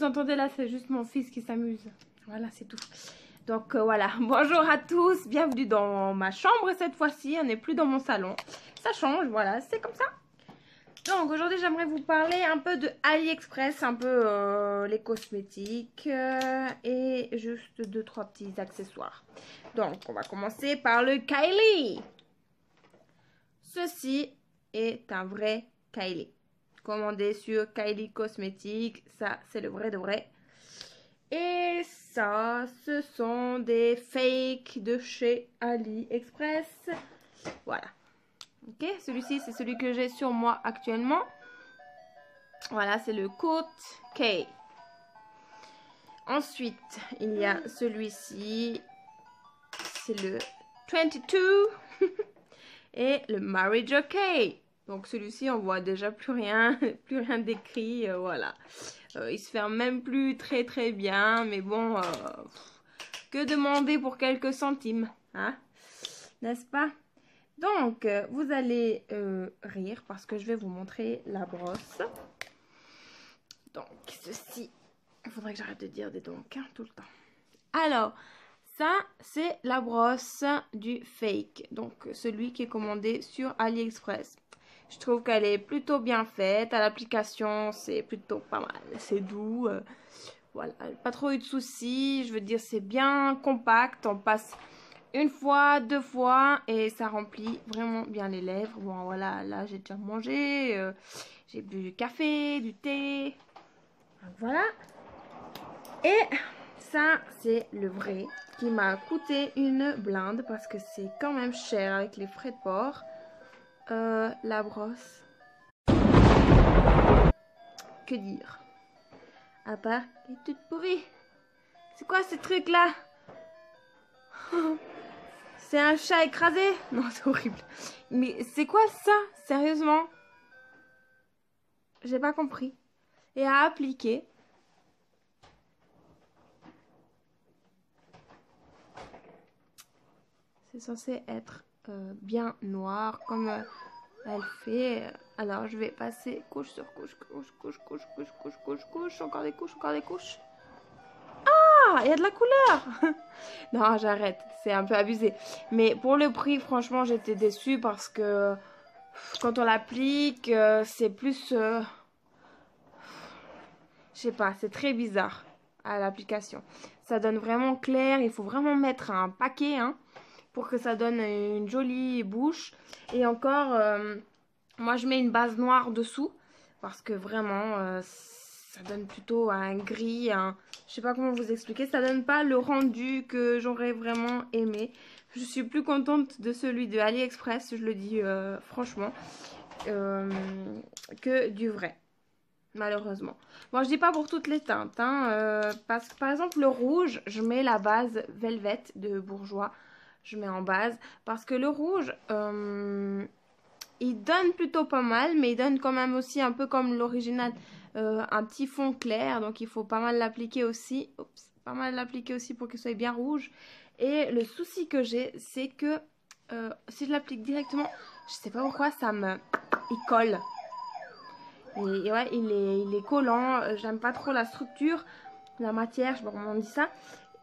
entendez là, c'est juste mon fils qui s'amuse. Voilà, c'est tout. Donc voilà, bonjour à tous, bienvenue dans ma chambre cette fois-ci, on n'est plus dans mon salon. Ça change, voilà, c'est comme ça. Donc aujourd'hui j'aimerais vous parler un peu de AliExpress, un peu les cosmétiques et juste 2-3 petits accessoires. Donc on va commencer par le Kylie. Ceci est un vrai Kylie. Commandé sur Kylie Cosmétiques, ça c'est le vrai de vrai. Et ça, ce sont des fakes de chez AliExpress. Voilà. Ok, celui-ci, c'est celui que j'ai sur moi actuellement. Voilà, c'est le Coat K. Ensuite, il y a celui-ci. C'est le 22. Et le Mary Jo K. Donc celui-ci, on voit déjà plus rien d'écrit. Voilà. Il se ferme même plus très bien. Mais bon, que demander pour quelques centimes, hein? N'est-ce pas? Donc, vous allez rire parce que je vais vous montrer la brosse. Donc, ceci, il faudrait que j'arrête de dire des donc, hein, tout le temps. Alors, ça, c'est la brosse du fake. Donc, celui qui est commandé sur AliExpress. Je trouve qu'elle est plutôt bien faite. À l'application, c'est plutôt pas mal. C'est doux. Voilà, pas trop eu de soucis. Je veux dire, c'est bien compact. On passe une fois, 2 fois et ça remplit vraiment bien les lèvres. Bon, voilà, là, j'ai déjà mangé. J'ai bu du café, du thé. Donc, voilà. Et ça, c'est le vrai qui m'a coûté une blinde parce que c'est quand même cher avec les frais de port. La brosse. Que dire? À part qu'elle est toute pourrie. C'est quoi ce truc là? C'est un chat écrasé? Non, c'est horrible. Mais c'est quoi ça? Sérieusement? J'ai pas compris. Et à appliquer. C'est censé être bien noir comme elle fait. Alors je vais passer couche sur couche, couche, encore des couches. Ah, il y a de la couleur. Non, j'arrête, c'est un peu abusé. Mais pour le prix, franchement, j'étais déçue parce que quand on l'applique, c'est plus... je sais pas, c'est très bizarre à l'application. Ça donne vraiment clair, il faut vraiment mettre un paquet, hein, pour que ça donne une jolie bouche. Et encore, moi je mets une base noire dessous parce que vraiment ça donne plutôt un gris, je sais pas comment vous expliquer, ça donne pas le rendu que j'aurais vraiment aimé. Je suis plus contente de celui de AliExpress, je le dis franchement, que du vrai. Malheureusement. Bon, je dis pas pour toutes les teintes, hein, parce que par exemple le rouge, je mets la base Velvet de Bourjois. Je mets en base parce que le rouge, il donne plutôt pas mal, mais il donne quand même aussi un peu comme l'original, un petit fond clair. Donc il faut pas mal l'appliquer aussi. Oups, pas mal l'appliquer aussi pour qu'il soit bien rouge. Et le souci que j'ai, c'est que si je l'applique directement, je sais pas pourquoi, il colle. Et ouais, il est collant. J'aime pas trop la structure, la matière, je sais pas comment on dit ça.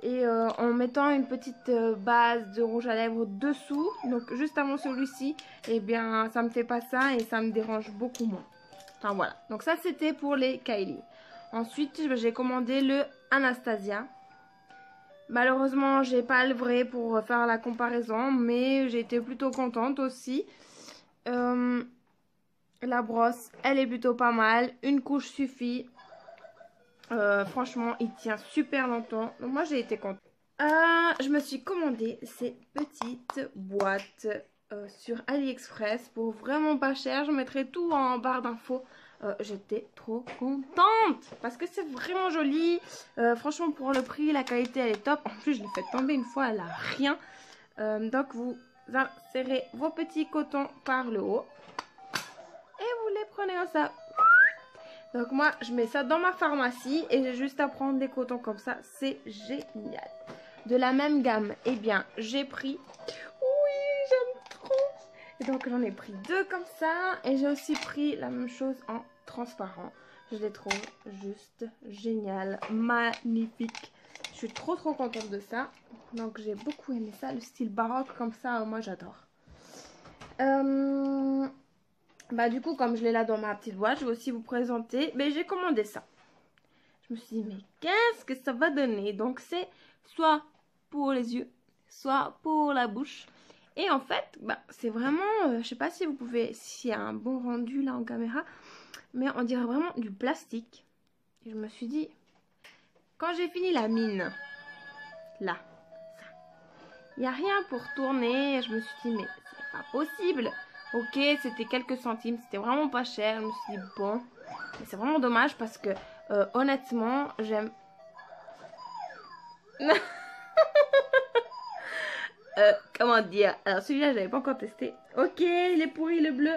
Et en mettant une petite base de rouge à lèvres dessous, donc juste avant celui-ci, eh bien ça me fait pas ça et ça me dérange beaucoup moins. Enfin voilà, donc ça c'était pour les Kylie. Ensuite j'ai commandé le Anastasia. Malheureusement j'ai pas le vrai pour faire la comparaison, mais j'ai été plutôt contente aussi. La brosse, elle est plutôt pas mal. Une couche suffit. Franchement, il tient super longtemps. Donc moi, j'ai été contente. Je me suis commandé ces petites boîtes sur AliExpress pour vraiment pas cher. Je mettrai tout en barre d'infos. J'étais trop contente parce que c'est vraiment joli. Franchement, pour le prix, la qualité, elle est top. En plus, je l'ai fait tomber une fois, elle a rien. Donc, vous insérez vos petits cotons par le haut. Et vous les prenez comme ça. Donc moi, je mets ça dans ma pharmacie et j'ai juste à prendre des cotons comme ça. C'est génial. De la même gamme, eh bien, j'ai pris... Oui, j'aime trop. Et donc, j'en ai pris 2 comme ça. Et j'ai aussi pris la même chose en transparent. Je les trouve juste géniales, magnifiques. Je suis trop contente de ça. Donc j'ai beaucoup aimé ça, le style baroque comme ça, moi j'adore. Bah du coup, comme je l'ai là dans ma petite boîte, je vais aussi vous présenter. Mais j'ai commandé ça. Je me suis dit, mais qu'est-ce que ça va donner? Donc c'est soit pour les yeux, soit pour la bouche. Et en fait, bah, c'est vraiment, je sais pas si vous pouvez, s'il y a un bon rendu là en caméra, mais on dirait vraiment du plastique. Et je me suis dit, quand j'ai fini la mine, là, il n'y a rien pour tourner. Je me suis dit, mais c'est pas possible. Ok, c'était quelques centimes, c'était vraiment pas cher. Je me suis dit, bon, mais c'est vraiment dommage parce que honnêtement, j'aime... comment dire? Alors celui-là, j'avais pas encore testé. Ok, il est pourri le bleu.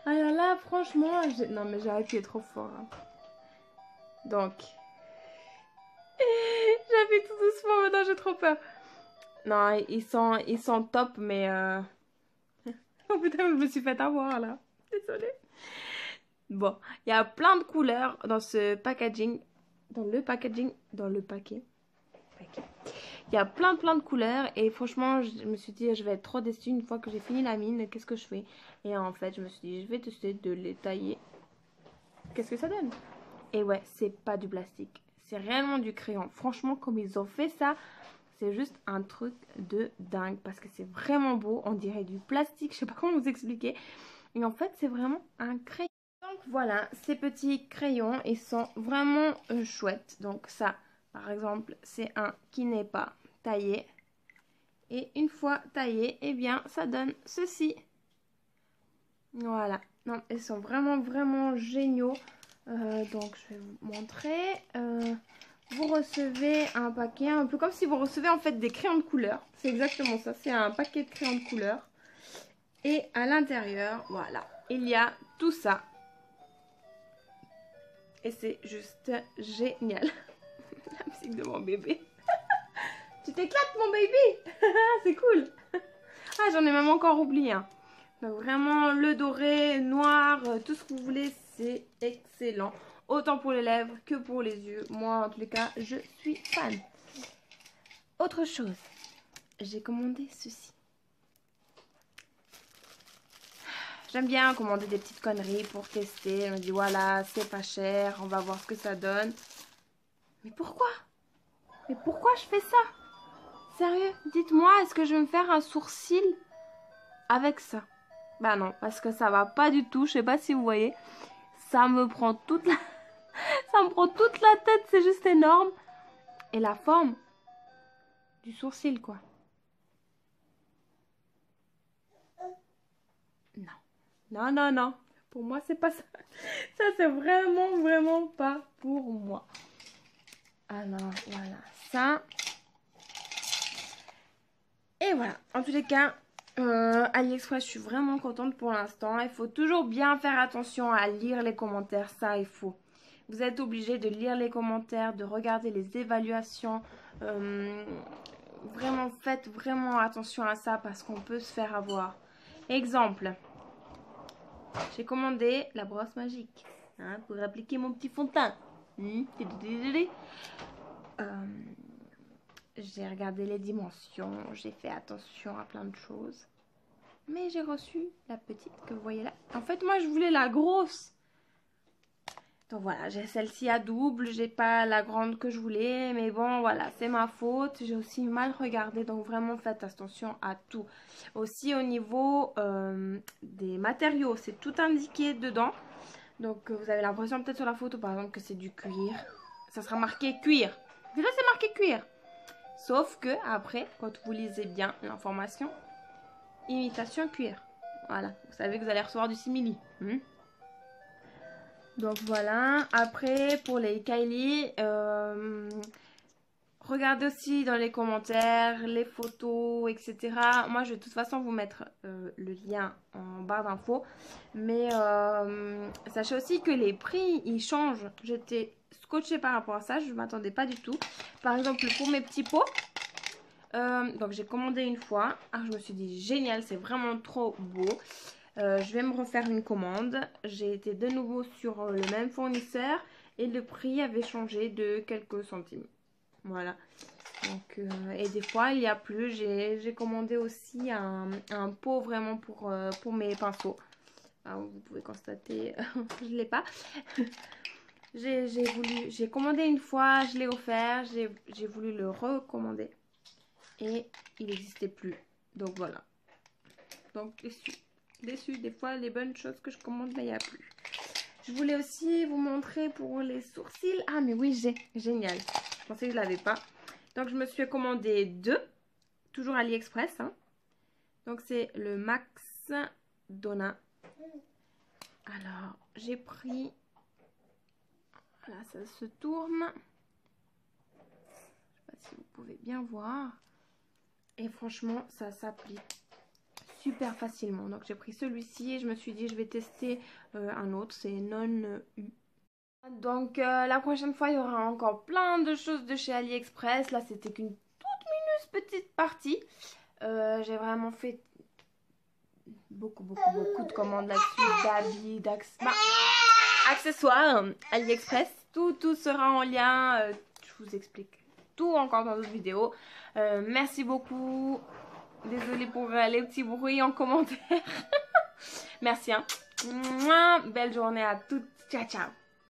Alors là, franchement, non mais j'ai appuyé trop fort. Hein. Donc, j'appuie tout doucement, maintenant j'ai trop peur. Non, ils sont top, mais... Oh putain, je me suis fait avoir là. Désolée. Bon, il y a plein de couleurs dans ce packaging. Dans le paquet. Il y a plein de couleurs et franchement, je me suis dit, je vais être trop déçue une fois que j'ai fini la mine. Qu'est-ce que je fais? Et en fait, je me suis dit, je vais tester de les tailler. Qu'est-ce que ça donne? Et ouais, c'est pas du plastique. C'est réellement du crayon. Franchement, comme ils ont fait ça, c'est juste un truc de dingue. Parce que c'est vraiment beau. On dirait du plastique. Je sais pas comment vous expliquer. Et en fait, c'est vraiment un crayon. Donc voilà, ces petits crayons, ils sont vraiment chouettes. Donc ça, par exemple, c'est un qui n'est pas taillé. Et une fois taillé, eh bien, ça donne ceci. Voilà. Non, ils sont vraiment géniaux. Donc, je vais vous montrer. Vous recevez un paquet, un peu comme si vous recevez en fait des crayons de couleur. C'est exactement ça. C'est un paquet de crayons de couleur. Et à l'intérieur, voilà, il y a tout ça. Et c'est juste génial. La musique de mon bébé. Tu t'éclates mon baby. C'est cool. Ah, j'en ai même encore oublié un. Donc vraiment le doré, noir, tout ce que vous voulez, c'est excellent. Autant pour les lèvres que pour les yeux. Moi en tous les cas, je suis fan. Autre chose, j'ai commandé ceci. J'aime bien commander des petites conneries pour tester. Je me dis voilà, c'est pas cher, on va voir ce que ça donne. Mais pourquoi? Mais pourquoi je fais ça? Sérieux, dites-moi, est-ce que je vais me faire un sourcil avec ça? Bah non, parce que ça va pas du tout. Je sais pas si vous voyez. Ça me prend toute la... ça me prend toute la tête, c'est juste énorme. Et la forme du sourcil, quoi. Non. Non, non, non. Pour moi, c'est pas ça. Ça, c'est vraiment pas pour moi. Alors, voilà. Ça. Et voilà. En tous les cas, AliExpress, je suis vraiment contente pour l'instant. Il faut toujours bien faire attention à lire les commentaires. Ça, il faut. Vous êtes obligé de lire les commentaires, de regarder les évaluations. Vraiment, faites vraiment attention à ça parce qu'on peut se faire avoir. Exemple. J'ai commandé la brosse magique hein, pour appliquer mon petit fond de teint. J'ai regardé les dimensions, j'ai fait attention à plein de choses. Mais j'ai reçu la petite que vous voyez là. En fait, moi, je voulais la grosse. Donc voilà, j'ai celle-ci à double, j'ai pas la grande que je voulais. Mais bon, voilà, c'est ma faute. J'ai aussi mal regardé, donc vraiment faites attention à tout. Aussi au niveau des matériaux, c'est tout indiqué dedans. Donc vous avez l'impression peut-être sur la photo, par exemple, que c'est du cuir. Ça sera marqué cuir. Déjà, c'est marqué cuir. Sauf que après, quand vous lisez bien l'information, imitation cuir. Voilà, vous savez que vous allez recevoir du simili. Donc voilà, après pour les Kylie, regardez aussi dans les commentaires, les photos, etc. Moi je vais de toute façon vous mettre le lien en barre d'infos. Mais sachez aussi que les prix ils changent. J'étais scotchée par rapport à ça, je ne m'attendais pas du tout. Par exemple pour mes petits pots. Donc j'ai commandé une fois. Ah, je me suis dit génial, c'est vraiment trop beau. je vais me refaire une commande. J'ai été de nouveau sur le même fournisseur et le prix avait changé de quelques centimes. Voilà. Donc, et des fois il y a plus. J'ai commandé aussi un pot vraiment pour mes pinceaux. Alors, vous pouvez constater, je ne l'ai pas. J'ai commandé une fois, je l'ai offert, j'ai voulu le recommander et il n'existait plus. Donc voilà. Donc déçu, des fois les bonnes choses que je commande, mais il n'y a plus. Je voulais aussi vous montrer pour les sourcils. Ah mais oui, génial. Je pensais que je ne l'avais pas. Donc je me suis commandé deux, toujours AliExpress. Hein. Donc c'est le Max Donna. Alors j'ai pris... Voilà, ça se tourne. Je sais pas si vous pouvez bien voir. Et franchement, ça s'applique super facilement. Donc j'ai pris celui-ci et je me suis dit je vais tester un autre. C'est Non U. Donc la prochaine fois, il y aura encore plein de choses de chez AliExpress. Là, c'était qu'une toute petite partie. J'ai vraiment fait beaucoup de commandes là-dessus. D'habits, accessoires AliExpress. Tout sera en lien. Je vous explique tout encore dans d'autres vidéos. Merci beaucoup. Désolée pour les petits bruits en commentaire. Merci. Hein. Belle journée à toutes. Ciao, ciao.